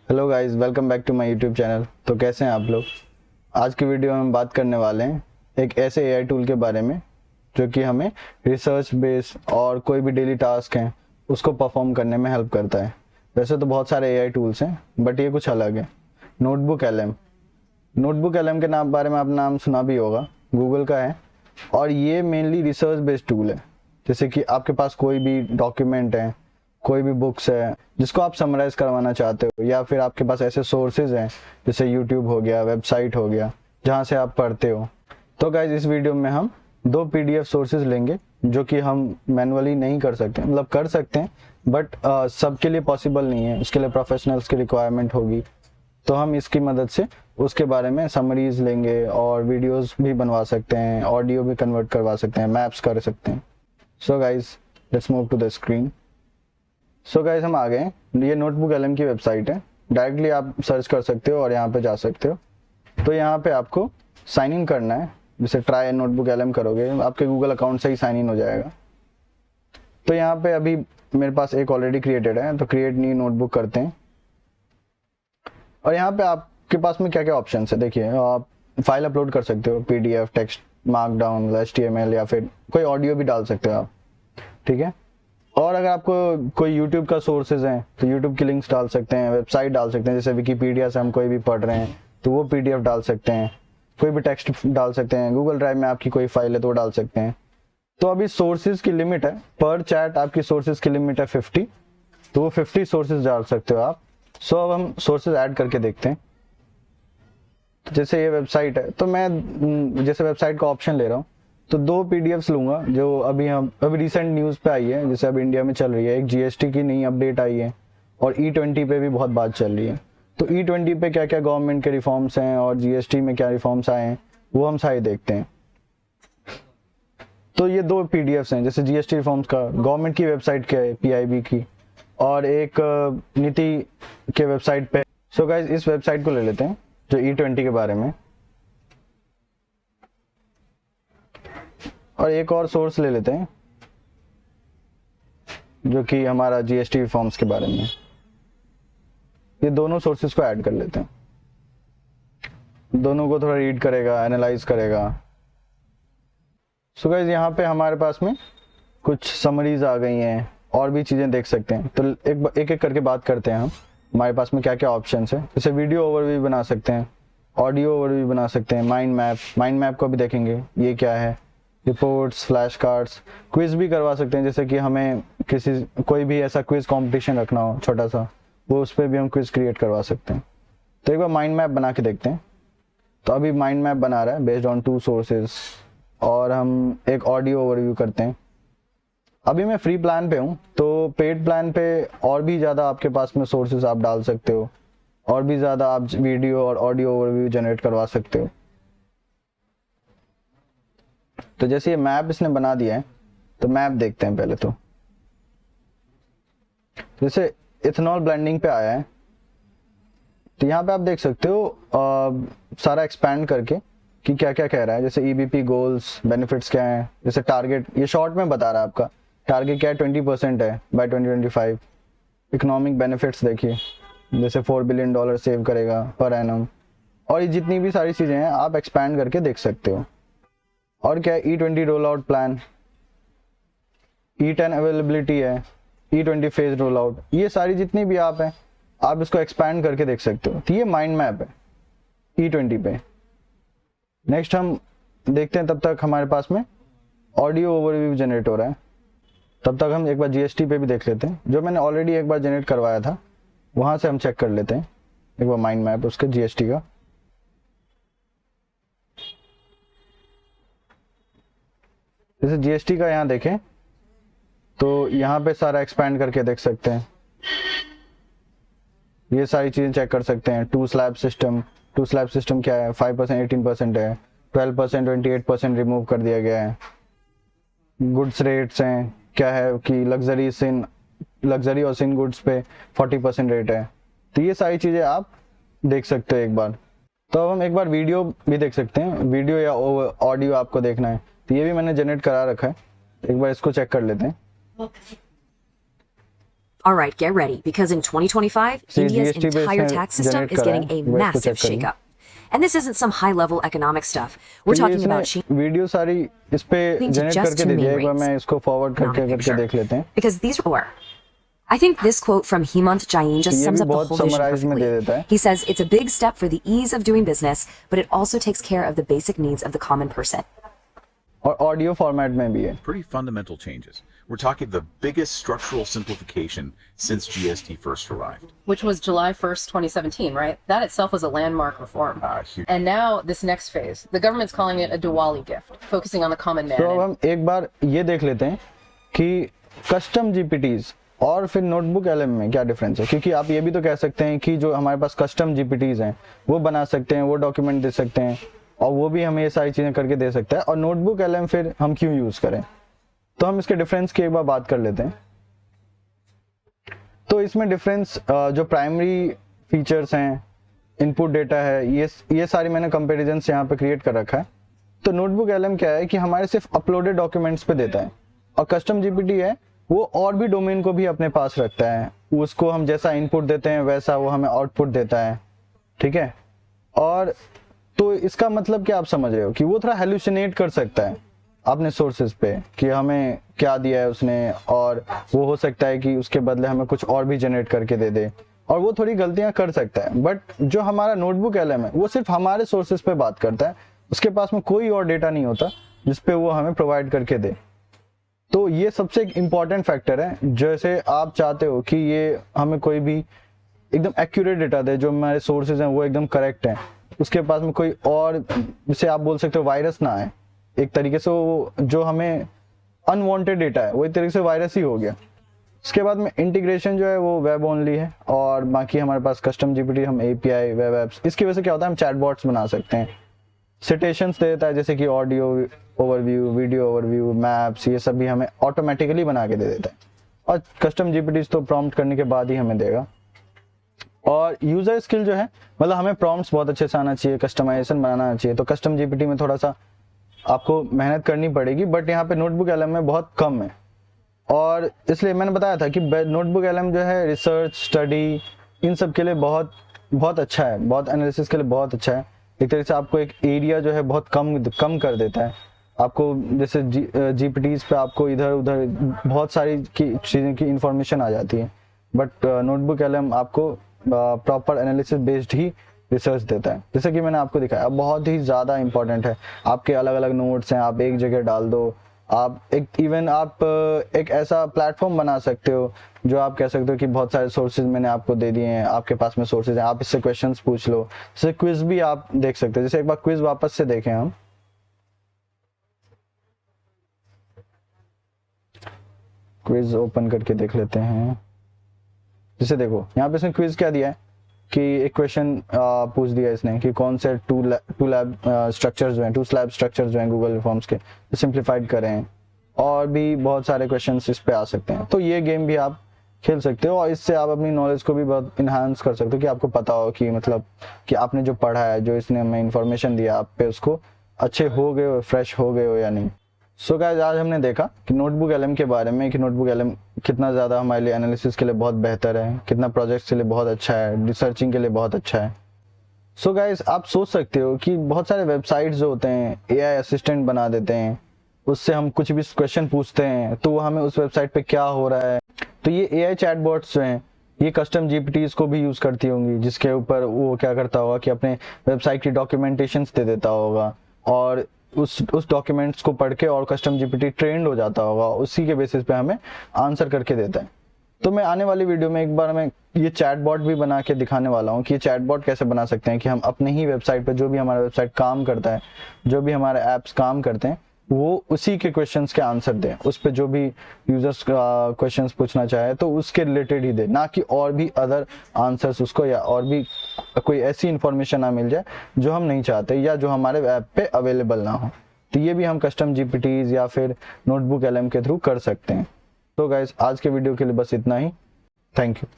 Hello guys, welcome back to my YouTube channel. तो कैसे हैं आप लोग। आज की वीडियो में हम बात करने वाले हैं एक ऐसे एआई टूल के बारे में जो कि हमें रिसर्च बेस और कोई भी डेली टास्क हैं उसको परफॉर्म करने में हेल्प करता है। वैसे तो बहुत सारे एआई टूल्स हैं बट ये कुछ अलग है। नोटबुक एलएम के नाम बारे में आपने नाम सुना भी होगा, गूगल का है और ये मेनली रिसर्च बेस्ड टूल है। जैसे कि आपके पास कोई भी डॉक्यूमेंट है, कोई भी बुक्स है जिसको आप समराइज करवाना चाहते हो, या फिर आपके पास ऐसे सोर्सेज हैं जैसे यूट्यूब हो गया, वेबसाइट हो गया, जहाँ से आप पढ़ते हो। तो गाइज इस वीडियो में हम 2 पीडीएफ सोर्सेज लेंगे जो कि हम मैनुअली नहीं कर सकते, मतलब कर सकते हैं बट सबके लिए पॉसिबल नहीं है, उसके लिए प्रोफेशनल्स की रिक्वायरमेंट होगी। तो हम इसकी मदद से उसके बारे में समरीज लेंगे और वीडियोस भी बनवा सकते हैं, ऑडियो भी कन्वर्ट करवा सकते हैं, मैप्स कर सकते हैं। So guys let's move to the screen. So guys हम आ गए। ये नोटबुक एलएम की वेबसाइट है, डायरेक्टली आप सर्च कर सकते हो और यहाँ पे जा सकते हो। तो यहाँ पे आपको साइन इन करना है, जैसे ट्राई नोटबुक एलएम करोगे आपके गूगल अकाउंट से ही साइन इन हो जाएगा। तो यहाँ पे अभी मेरे पास एक ऑलरेडी क्रिएटेड है, तो क्रिएट न्यू नोटबुक करते हैं। और यहाँ पे आपके पास में क्या क्या ऑप्शन है देखिए, आप फाइल अपलोड कर सकते हो, पीडीएफ, टेक्स्ट, मार्कडाउन, एचटीएमएल या फिर कोई ऑडियो भी डाल सकते हो आप, ठीक है। और अगर आपको कोई यूट्यूब का सोर्सेज हैं तो यूट्यूब की लिंक्स डाल सकते हैं, वेबसाइट डाल सकते हैं, जैसे विकीपीडिया से हम कोई भी पढ़ रहे हैं तो वो पीडीएफ डाल सकते हैं, कोई भी टेक्स्ट डाल सकते हैं, गूगल ड्राइव में आपकी कोई फाइल है तो वो डाल सकते हैं। तो अभी सोर्सेज की लिमिट है, पर चैट आपकी सोर्सेज की लिमिट है 50, तो वो 50 सोर्सेज डाल सकते हो आप। सो अब हम सोर्सेज ऐड करके देखते हैं। तो जैसे ये वेबसाइट है तो मैं जैसे वेबसाइट का ऑप्शन ले रहा हूँ, तो 2 पीडीएफ्स लूंगा जो अभी रिसेंट न्यूज़ पे आई है, जैसे अब इंडिया में चल रही है, एक जीएसटी की नई अपडेट आई है और E20 पे भी बहुत बात चल रही है। तो E20 पे क्या क्या गवर्नमेंट के रिफॉर्म्स हैं और जीएसटी में क्या रिफॉर्म्स आए हैं वो हम सारे देखते हैं। तो ये 2 पीडीएफ्स हैं, जैसे जीएसटी रिफॉर्म्स का गवर्नमेंट की वेबसाइट के है, पीआईबी की, और एक नीति के वेबसाइट पे। सो गाइज इस वेबसाइट को ले लेते हैं जो E20 के बारे में, और एक और सोर्स ले लेते हैं जो कि हमारा जीएसटी रिफॉर्म्स के बारे में। ये दोनों सोर्सेज को ऐड कर लेते हैं, दोनों को थोड़ा रीड करेगा, एनालाइज करेगा। सो गाइस यहाँ पे हमारे पास में कुछ समरीज आ गई हैं, और भी चीज़ें देख सकते हैं। तो एक एक करके बात करते हैं हम, हमारे पास में क्या क्या ऑप्शंस है। जैसे वीडियो ओवरव्यू बना सकते हैं, ऑडियो ओवरव्यू बना सकते हैं, माइंड मैप को भी देखेंगे ये क्या है, रिपोर्ट्स, फ्लैश कार्ड्स, क्विज भी करवा सकते हैं, जैसे कि हमें कोई भी ऐसा क्विज कंपटीशन रखना हो छोटा सा, वो उस पर भी हम क्विज क्रिएट करवा सकते हैं। तो एक बार माइंड मैप बना के देखते हैं। तो अभी माइंड मैप बना रहा है बेस्ड ऑन 2 सोर्सेज, और हम एक ऑडियो ओवरव्यू करते हैं। अभी मैं फ्री प्लान पे हूँ, तो पेड प्लान पे और भी ज़्यादा आपके पास में सोर्सेज आप डाल सकते हो, और भी ज़्यादा आप वीडियो और ऑडियो ओवरव्यू जनरेट करवा सकते हो। तो जैसे ये मैप इसने बना दिया है, तो मैप देखते हैं पहले। तो जैसे इथेनॉल ब्लेंडिंग पे आया है, तो यहाँ पे आप देख सकते हो सारा एक्सपैंड करके कि क्या क्या कह रहा है। जैसे ईबीपी गोल्स, बेनिफिट्स क्या हैं, जैसे टारगेट ये शॉर्ट में बता रहा है, आपका टारगेट क्या है, 20% है बाय 2025। इकोनॉमिक बेनिफिट्स देखिए, जैसे $4 बिलियन सेव करेगा पर एनम, और ये जितनी भी सारी चीज़ें हैं आप एक्सपैंड करके देख सकते हो। और क्या है, E20 roll out plan, E10 availability है, E20 फेज रोल आउट, ये सारी जितनी भी आप हैं आप इसको एक्सपैंड करके देख सकते हो। तो ये माइंड मैप है E20 पे। नेक्स्ट हम देखते हैं, तब तक हमारे पास में ऑडियो ओवरव्यू जनरेट हो रहा है, तब तक हम एक बार जीएसटी पे भी देख लेते हैं, जो मैंने ऑलरेडी एक बार जनरेट करवाया था वहां से हम चेक कर लेते हैं एक बार माइंड मैप उसके जीएसटी का। जैसे जीएसटी का यहाँ देखें तो यहाँ पे सारा एक्सपैंड करके देख सकते हैं, ये सारी चीजें चेक कर सकते हैं। 2 स्लैब सिस्टम क्या है, 5% 18% है, 12% 28% रिमूव कर दिया गया है। गुड्स रेट्स हैं, क्या है कि लग्जरी और सिन गुड्स पे 40% रेट है। तो ये सारी चीजें आप देख सकते हो एक बार। तो अब हम एक बार वीडियो भी देख सकते हैं, वीडियो या ऑडियो आपको देखना है तो ये भी मैंने जनरेट करा रखा है, एक बार इसको चेक कर लेते हैं। Alright, get ready, because in 2025, See, India's GST पे entire इसने tax system generate is करा getting है, a वो इसको massive check करिए। shakeup. And this isn't some high-level economic stuff. We're तो ये talking about इसने वीडियो सारी इस पे Into जनरेट just करके two दे दिया। main एक बार rates. मैं इसको फॉरवर्ड करके economic करके picture. देख लेते हैं। Because these were. I think this quote from Hemant Jain just ये sums भी up the बहुत whole vision summarize में दे perfectly. देता है। He says it's a big step for the ease of doing business, but it also takes care of the basic needs of the common person. और audio format में भी है। Pretty fundamental changes. We're talking the biggest structural simplification since GST first arrived. Which was July 1st, 2017, right? That itself was a landmark reform. Huge. And now this next phase, the government's calling it a Diwali gift, focusing on the common man. तो अब हम एक बार ये देख लेते हैं कि custom जीपीटीज और फिर नोटबुक एलएम में क्या डिफरेंस है, क्योंकि आप ये भी तो कह सकते हैं कि जो हमारे पास कस्टम जीपीटीज हैं वो बना सकते हैं, वो डॉक्यूमेंट दे सकते हैं और वो भी हमें ये सारी चीजें करके दे सकता है, और नोटबुक एलएम फिर हम क्यों यूज करें। तो हम इसके डिफरेंस की एक बार बात कर लेते हैं। तो इसमें डिफरेंस जो प्राइमरी फीचर्स हैं, इनपुट डेटा है, ये सारी मैंने कंपेरिजन यहाँ पे क्रिएट कर रखा है। तो नोटबुक एलएम क्या है कि हमारे सिर्फ अपलोडेड डॉक्यूमेंट्स पे देता है, और कस्टम जीपीटी है वो और भी डोमेन को भी अपने पास रखता है, उसको हम जैसा इनपुट देते हैं वैसा वो हमें आउटपुट देता है, ठीक है। और तो इसका मतलब क्या आप समझ रहे हो कि वो थोड़ा हेलुसिनेट कर सकता है अपने सोर्सेज पे कि हमें क्या दिया है उसने, और वो हो सकता है कि उसके बदले हमें कुछ और भी जनरेट करके दे दे, और वो थोड़ी गलतियां कर सकता है। बट जो हमारा नोटबुक एलएम है वो सिर्फ हमारे सोर्सेज पे बात करता है, उसके पास में कोई और डेटा नहीं होता जिसपे वो हमें प्रोवाइड करके दे। तो ये सबसे एक इम्पॉर्टेंट फैक्टर है। जैसे आप चाहते हो कि ये हमें कोई भी एकदम एक्यूरेट डेटा दे, जो हमारे सोर्सेज हैं वो एकदम करेक्ट हैं, उसके पास में कोई और, जिसे आप बोल सकते हो वायरस ना आए, एक तरीके से वो जो हमें अनवांटेड डेटा है वो एक तरीके से वायरस ही हो गया। उसके बाद में इंटीग्रेशन जो है वो वेब ओनली है, और बाकी हमारे पास कस्टम जीपीटी, हम एपीआई, वेब एप्स, इसकी वजह से क्या होता है हम चैटबॉट्स बना सकते हैं, सिटेशंस दे देता है, जैसे कि audio overview, video overview, maps, ये सब भी हमें ऑटोमेटिकली बना के दे देता है। और कस्टम जीपीटीज तो प्रॉम्प्ट करने के बाद ही हमें देगा। और यूजर स्किल जो है, मतलब हमें प्रॉम्प्ट्स बहुत अच्छे से आना चाहिए, कस्टमाइजेशन बनाना चाहिए, तो कस्टम जीपीटी में थोड़ा सा आपको मेहनत करनी पड़ेगी, बट यहाँ पे नोटबुक एलएम में बहुत कम है। और इसलिए मैंने बताया था कि नोटबुक एलएम जो है रिसर्च, स्टडी, इन सब के लिए बहुत बहुत अच्छा है, बहुत एनालिसिस के लिए बहुत अच्छा है। एक तरीके से आपको एक एरिया जो है बहुत कम कर देता है आपको। जैसे जीपीटीज पे आपको इधर उधर बहुत सारी चीज़ों की इंफॉर्मेशन आ जाती है, बट नोटबुक एलएम आपको प्रॉपर एनालिसिस बेस्ड ही रिसर्च देता है। जैसे कि मैंने आपको दिखाया, बहुत ही ज़्यादा इंपॉर्टेंट है। आपके अलग अलग नोट्स हैं, आप एक जगह डाल दो, आप एक ऐसा प्लेटफॉर्म बना सकते हो जो आप कह सकते हो कि बहुत सारे सोर्सेज मैंने आपको दे दिए हैं, आपके पास में सोर्सेज हैं, आप इससे क्वेश्चंस पूछ लो। जैसे क्विज भी आप देख सकते हो। जैसे एक बार क्विज वापस से देखें, हम क्विज ओपन करके देख लेते हैं। जैसे देखो यहाँ पे इसने क्विज क्या दिया है कि एक क्वेश्चन पूछ दिया इसने कि कौन से टू स्लैब स्ट्रक्चर्स जो हैं गूगल फॉर्म्स के, सिंप्लीफाइड करें, और भी बहुत सारे क्वेश्चंस इस पे आ सकते हैं। तो ये गेम भी आप खेल सकते हो, और इससे आप अपनी नॉलेज को भी बहुत इन्हांस कर सकते हो कि आपको पता हो कि मतलब कि आपने जो पढ़ा है, जो इसने हमें इन्फॉर्मेशन दिया, आप पे उसको अच्छे हो गए हो, फ्रेश हो गए हो या नहीं। सो गाइस, आज हमने देखा कि नोटबुक एलएम के बारे में, कि नोटबुक एलएम कितना ज़्यादा हमारे लिए एनालिसिस के लिए बहुत बेहतर है, कितना प्रोजेक्ट्स के लिए बहुत अच्छा है, रिसर्चिंग के लिए बहुत अच्छा है। सो गाइस, आप सोच सकते हो कि बहुत सारे वेबसाइट्स जो होते हैं एआई असिस्टेंट बना देते हैं, उससे हम कुछ भी क्वेश्चन पूछते हैं तो वो हमें उस वेबसाइट पे क्या हो रहा है। तो ये एआई चैटबॉट्स जो हैं ये कस्टम जीपीटीज को भी यूज़ करती होंगी, जिसके ऊपर वो क्या करता होगा कि अपने वेबसाइट की डॉक्यूमेंटेशंस दे देता होगा, और उस डॉक्यूमेंट्स को पढ़ के और कस्टम जीपीटी ट्रेंड हो जाता होगा, उसी के बेसिस पे हमें आंसर करके देता है। तो मैं आने वाली वीडियो में एक बार मैं ये चैटबॉट भी बना के दिखाने वाला हूँ कि ये चैटबॉट कैसे बना सकते हैं कि हम अपने ही वेबसाइट पे, जो भी हमारा वेबसाइट काम करता है, जो भी हमारे ऐप्स काम करते हैं, वो उसी के क्वेश्चंस के आंसर दें, उस पर जो भी यूजर्स क्वेश्चंस पूछना चाहे तो उसके रिलेटेड ही दे, ना कि और भी अदर आंसर्स उसको, या और भी कोई ऐसी इंफॉर्मेशन ना मिल जाए जो हम नहीं चाहते या जो हमारे ऐप पे अवेलेबल ना हो। तो ये भी हम कस्टम जीपीटीज या फिर नोटबुक एलएम के थ्रू कर सकते हैं। तो गाइस, आज के वीडियो के लिए बस इतना ही। Thank you.